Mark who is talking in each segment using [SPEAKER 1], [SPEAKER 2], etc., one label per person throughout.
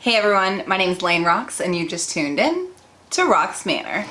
[SPEAKER 1] Hey everyone, my name is Lane Rocks and you just tuned in to Rocks Manor.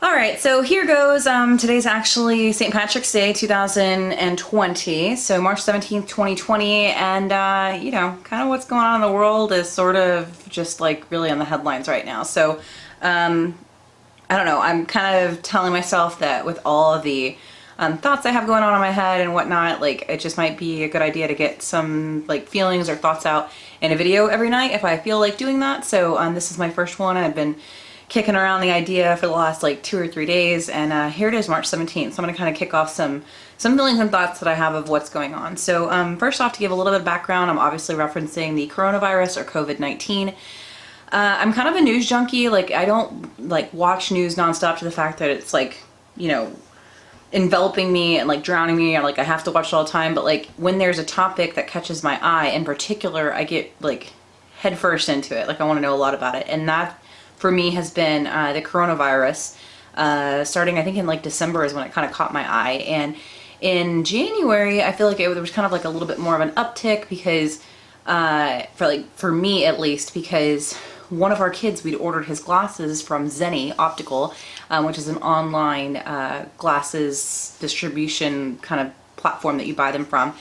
[SPEAKER 1] Alright, so here goes. Today's actually St. Patrick's Day 2020, so March 17th, 2020, and you know, kind of what's going on in the world is sort of just like really on the headlines right now. So I don't know, I'm kind of telling myself that with all of the thoughts I have going on in my head and whatnot, like it just might be a good idea to get some like feelings or thoughts out in a video every night if I feel like doing that. So this is my first one. I've been kicking around the idea for the last like 2 or 3 days, and here it is, March 17th. So I'm going to kind of kick off some feelings and thoughts that I have of what's going on. So first off, to give a little bit of background, I'm obviously referencing the coronavirus or COVID-19. I'm kind of a news junkie. Like I don't like watch news nonstop to the fact that it's like, you know, enveloping me and like drowning me, or like I have to watch it all the time. But like when there's a topic that catches my eye in particular, I get like headfirst into it. Like I want to know a lot about it, and that for me has been the coronavirus. Starting I think in like December is when it kind of caught my eye, and in January I feel like there was kind of like a little bit more of an uptick because for me at least, because one of our kids, we'd ordered his glasses from Zenni Optical, which is an online glasses distribution kind of platform that you buy them from,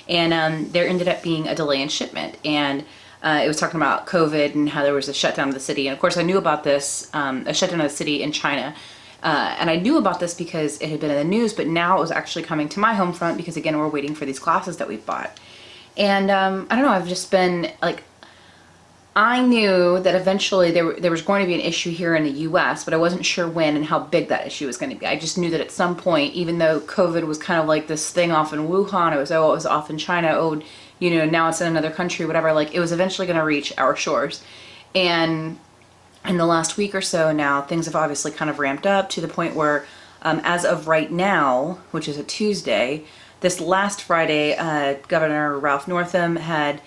[SPEAKER 1] and there ended up being a delay in shipment, and it was talking about COVID and how there was a shutdown of the city. And of course I knew about this, a shutdown of the city in China, and I knew about this because it had been in the news, but now it was actually coming to my home front because again we're waiting for these glasses that we've bought. And I don't know, I've just been like, I knew that eventually there was going to be an issue here in the US, but I wasn't sure when and how big that issue was going to be. I just knew that at some point, even though COVID was kind of like this thing off in Wuhan, it was off in China, you know, now it's in another country, whatever, like it was eventually going to reach our shores. And in the last week or so now, things have obviously kind of ramped up to the point where as of right now, which is a Tuesday, this last Friday, Governor Ralph Northam had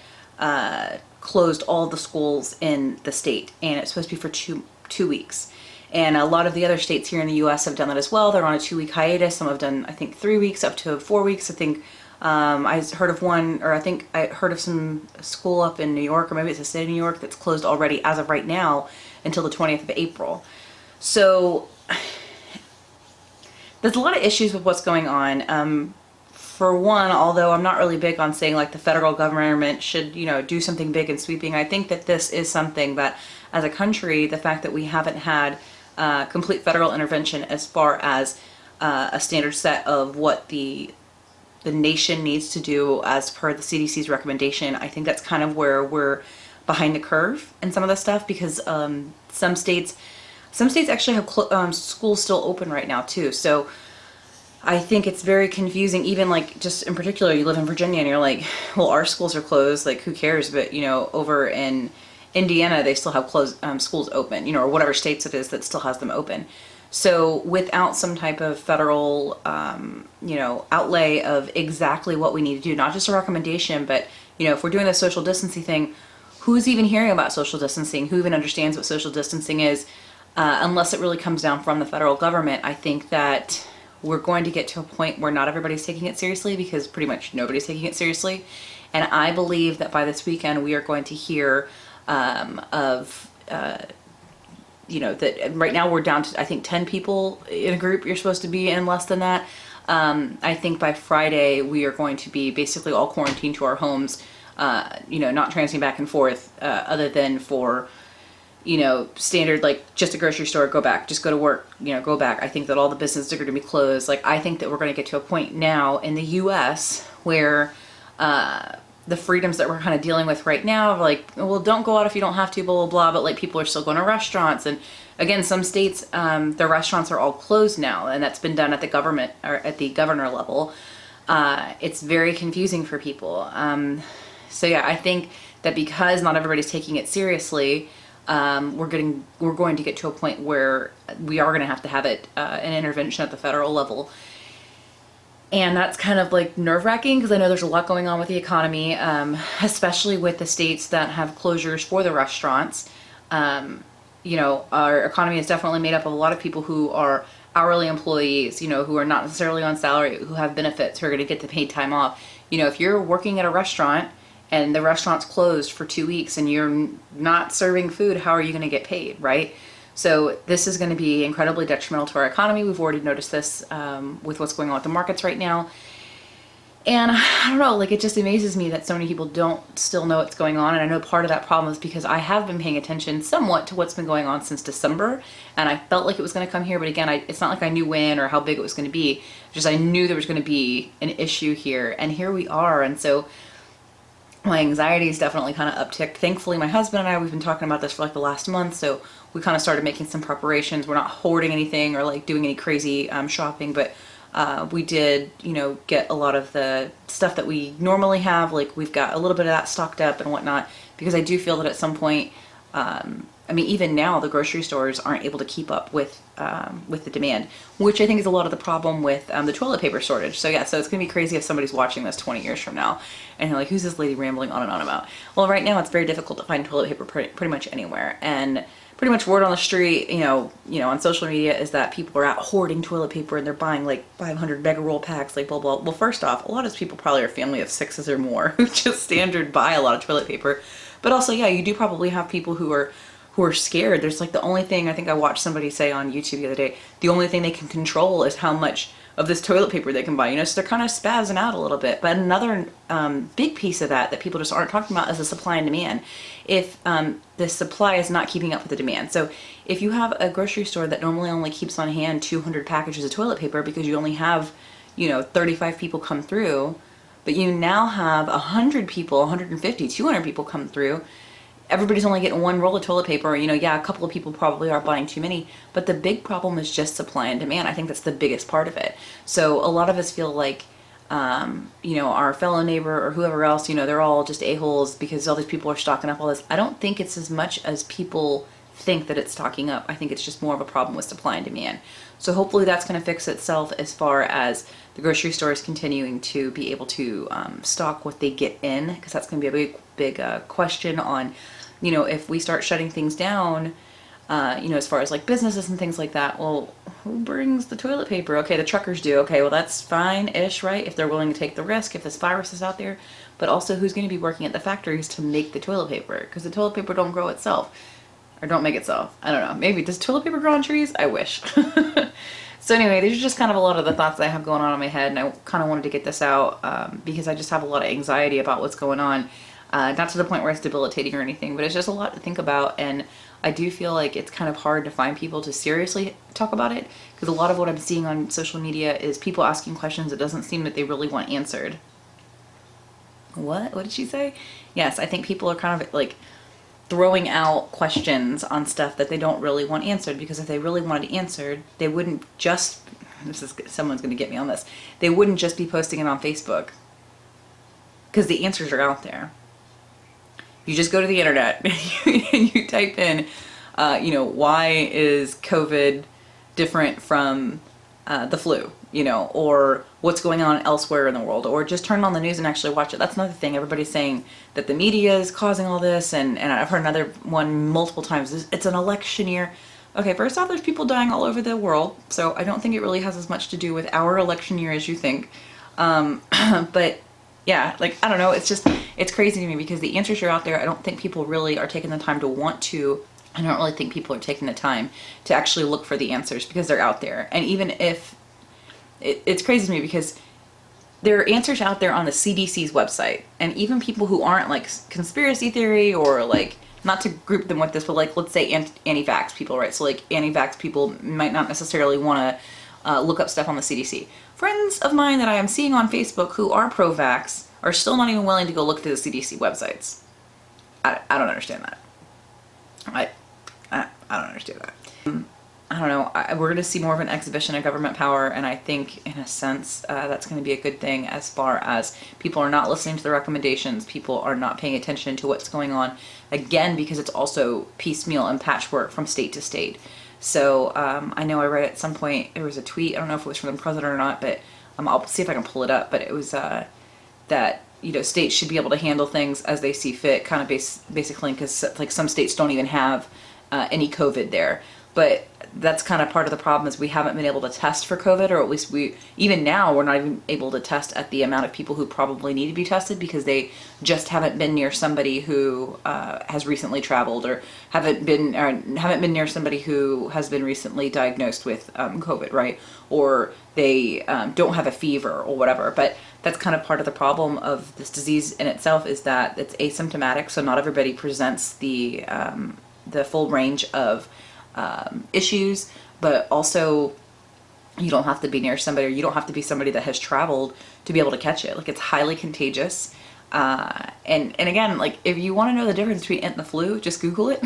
[SPEAKER 1] closed all the schools in the state, and it's supposed to be for two weeks. And a lot of the other states here in the U.S. have done that as well. They're on a 2-week hiatus. Some have done, I think, 3 weeks up to 4 weeks. I think I heard of one, or I think I heard of some school up in New York, or maybe it's the state of New York, that's closed already as of right now until the 20th of April. So there's a lot of issues with what's going on. For one, although I'm not really big on saying like the federal government should, you know, do something big and sweeping, I think that this is something that as a country, the fact that we haven't had complete federal intervention as far as a standard set of what the nation needs to do as per the CDC's recommendation, I think that's kind of where we're behind the curve in some of this stuff, because some states actually have schools still open right now too. So I think it's very confusing, even like just in particular, you live in Virginia and you're like, well, our schools are closed, like who cares? But you know, over in Indiana, they still have closed schools open, you know, or whatever states it is that still has them open. So without some type of federal, you know, outlay of exactly what we need to do, not just a recommendation, but you know, if we're doing the social distancing thing, who's even hearing about social distancing? Who even understands what social distancing is? Unless it really comes down from the federal government, I think that we're going to get to a point where not everybody's taking it seriously, because pretty much nobody's taking it seriously. And I believe that by this weekend we are going to hear you know, that right now we're down to, I think, 10 people in a group. You're supposed to be in less than that. I think by Friday we are going to be basically all quarantined to our homes, you know, not transiting back and forth, other than for, you know, standard, like just a grocery store, go back, just go to work, you know, go back. I think that all the businesses are going to be closed. Like, I think that we're going to get to a point now in the US where the freedoms that we're kind of dealing with right now, like, well, don't go out if you don't have to, blah, blah, blah, but like people are still going to restaurants. And again, some states, their restaurants are all closed now, and that's been done at the government or at the governor level. It's very confusing for people. So yeah, I think that because not everybody's taking it seriously, we're going to get to a point where we are going to have it an intervention at the federal level. And that's kind of like nerve-wracking, because I know there's a lot going on with the economy, especially with the states that have closures for the restaurants. our economy is definitely made up of a lot of people who are hourly employees, who are not necessarily on salary, who have benefits, who are going to get the paid time off. If you're working at a restaurant and the restaurant's closed for 2 weeks and you're not serving food, how are you going to get paid, right? So this is going to be incredibly detrimental to our economy. We've already noticed this with what's going on with the markets right now. And I don't know, like, it just amazes me that so many people don't still know what's going on. And I know part of that problem is because I have been paying attention somewhat to what's been going on since December. And I felt like it was going to come here. But again, it's not like I knew when or how big it was going to be. Just I knew there was going to be an issue here. And here we are. And so my anxiety is definitely kind of upticked. Thankfully, my husband and I, we've been talking about this for like the last month. So we kind of started making some preparations. We're not hoarding anything or like doing any crazy shopping. But we did, get a lot of the stuff that we normally have. Like we've got a little bit of that stocked up and whatnot, because I do feel that at some point, even now the grocery stores aren't able to keep up with the demand, which I think is a lot of the problem with the toilet paper shortage. So yeah, so it's gonna be crazy if somebody's watching this 20 years from now and you're like, who's this lady rambling on and on about? Well, right now it's very difficult to find toilet paper pretty much anywhere. And pretty much word on the street, on social media is that people are out hoarding toilet paper and they're buying like 500 mega roll packs, like blah, blah. Well, first off, a lot of these people probably are a family of 6s or more who just standard buy a lot of toilet paper. But also, yeah, you do probably have people who are scared. There's like the only thing, I think I watched somebody say on YouTube the other day, the only thing they can control is how much of this toilet paper they can buy, so they're kind of spazzing out a little bit. But another big piece of that people just aren't talking about is the supply and demand. If the supply is not keeping up with the demand. So if you have a grocery store that normally only keeps on hand 200 packages of toilet paper because you only have, 35 people come through, but you now have 100 people, 150, 200 people come through, everybody's only getting one roll of toilet paper. Yeah, a couple of people probably are buying too many, but the big problem is just supply and demand. I think that's the biggest part of it. So a lot of us feel like, our fellow neighbor or whoever else, they're all just a-holes because all these people are stocking up all this. I don't think it's as much as people think that it's stocking up. I think it's just more of a problem with supply and demand. So hopefully that's going to fix itself as far as the grocery stores continuing to be able to stock what they get in, because that's going to be a big question on, if we start shutting things down, as far as like businesses and things like that. Well, who brings the toilet paper? Okay, the truckers do. Okay, well that's fine-ish, right? If they're willing to take the risk, if this virus is out there. But also, who's going to be working at the factories to make the toilet paper? Because the toilet paper don't grow itself. Or don't make itself. I don't know. Maybe. Does toilet paper grow on trees? I wish. So anyway, these are just kind of a lot of the thoughts that I have going on in my head, and I kind of wanted to get this out because I just have a lot of anxiety about what's going on. Not to the point where it's debilitating or anything, but it's just a lot to think about, and I do feel like it's kind of hard to find people to seriously talk about it, because a lot of what I'm seeing on social media is people asking questions that doesn't seem that they really want answered. What? What did she say? Yes, I think people are kind of like throwing out questions on stuff that they don't really want answered, because if they really wanted answered, they wouldn't just, someone's going to get me on this, they wouldn't just be posting it on Facebook, because the answers are out there. You just go to the internet and you type in, why is COVID different from the flu, or what's going on elsewhere in the world, or just turn on the news and actually watch it. That's another thing. Everybody's saying that the media is causing all this, and I've heard another one multiple times. It's an election year. Okay, first off, there's people dying all over the world, so I don't think it really has as much to do with our election year as you think. But yeah, like, I don't know, it's crazy to me because the answers are out there. I don't think people really are taking the time to want to. I don't really think people are taking the time to actually look for the answers because they're out there. And even if, it's crazy to me because there are answers out there on the CDC's website, and even people who aren't like conspiracy theory or like, not to group them with this, but like, let's say anti-vax people, right? So like anti-vax people might not necessarily want to look up stuff on the CDC. Friends of mine that I am seeing on Facebook who are pro-vax are still not even willing to go look to the CDC websites. I don't understand that. I don't understand that. I don't know. We're going to see more of an exhibition of government power, and I think, in a sense, that's going to be a good thing as far as people are not listening to the recommendations, people are not paying attention to what's going on, again, because it's also piecemeal and patchwork from state to state. So I know I read at some point, there was a tweet, I don't know if it was from the president or not, but I'll see if I can pull it up, but it was that, states should be able to handle things as they see fit, kind of basically, because like some states don't even have any COVID there. But that's kind of part of the problem, is we haven't been able to test for COVID, or at least even now, we're not even able to test at the amount of people who probably need to be tested, because they just haven't been near somebody who has recently traveled, or haven't been near somebody who has been recently diagnosed with COVID, right? Or they don't have a fever or whatever. But that's kind of part of the problem of this disease in itself, is that it's asymptomatic, so not everybody presents the full range of issues. But also, you don't have to be near somebody, or you don't have to be somebody that has traveled to be able to catch it. Like, it's highly contagious. And again, like, if you want to know the difference between it and the flu, just Google it.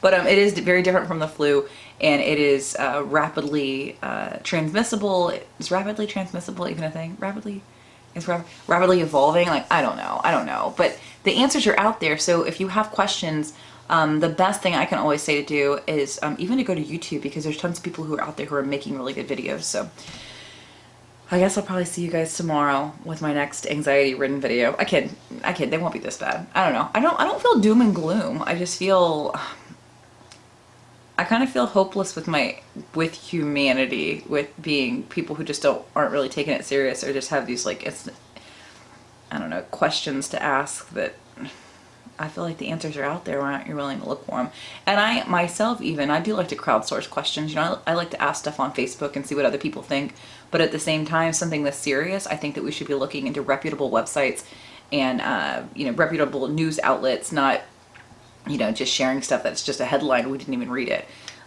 [SPEAKER 1] But it is very different from the flu, and it is rapidly transmissible. Is rapidly transmissible even a thing? Rapidly evolving? Like, I don't know. But the answers are out there. So if you have questions, the best thing I can always say to do is even to go to YouTube, because there's tons of people who are out there who are making really good videos. So I guess I'll probably see you guys tomorrow with my next anxiety-ridden video. I kid, they won't be this bad. I don't know. I don't feel doom and gloom. I just feel, I kind of feel hopeless with humanity, with being people who just aren't really taking it serious, or just have these, like, I don't know, questions to ask that I feel like the answers are out there. Why aren't you willing to look for them? And I myself, I do like to crowdsource questions. You know, I like to ask stuff on Facebook and see what other people think. But at the same time, something that's serious, I think that we should be looking into reputable websites and, reputable news outlets, not, just sharing stuff that's just a headline. We didn't even read it.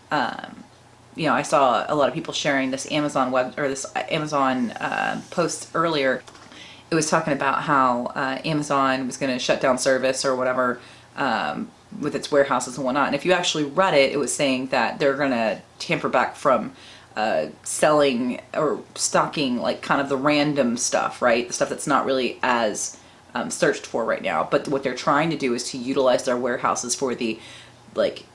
[SPEAKER 1] I saw a lot of people sharing this Amazon post earlier. It was talking about how Amazon was going to shut down service or whatever with its warehouses and whatnot. And if you actually read it, it was saying that they're going to tamper back from selling or stocking, like, kind of the random stuff, right? The stuff that's not really as searched for right now. But what they're trying to do is to utilize their warehouses for the, like,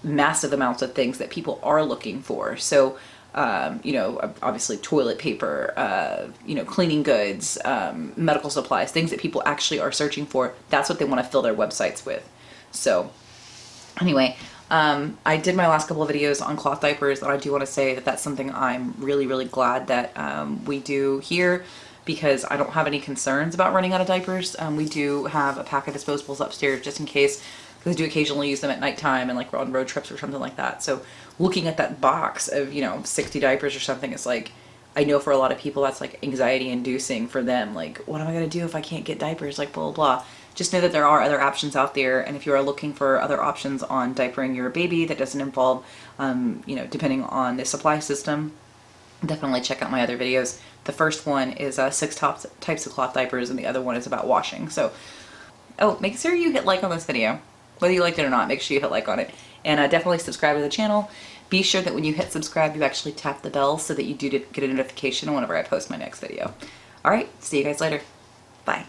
[SPEAKER 1] massive amounts of things that people are looking for. So obviously toilet paper, cleaning goods, medical supplies, things that people actually are searching for. That's what they want to fill their websites with. So anyway, I did my last couple of videos on cloth diapers, and I do want to say that that's something I'm really, really glad that we do here, because I don't have any concerns about running out of diapers. We do have a pack of disposables upstairs just in case, because I do occasionally use them at nighttime and, like, we're on road trips or something like that. So looking at that box of, 60 diapers or something, is like, I know for a lot of people that's, like, anxiety inducing for them. Like, what am I going to do if I can't get diapers? Like, blah, blah, blah. Just know that there are other options out there. And if you are looking for other options on diapering your baby that doesn't involve, depending on the supply system, definitely check out my other videos. The first one is 6 types of cloth diapers, and the other one is about washing. So, make sure you hit like on this video. Whether you liked it or not, make sure you hit like on it. And definitely subscribe to the channel. Be sure that when you hit subscribe, you actually tap the bell so that you do get a notification whenever I post my next video. Alright, see you guys later. Bye.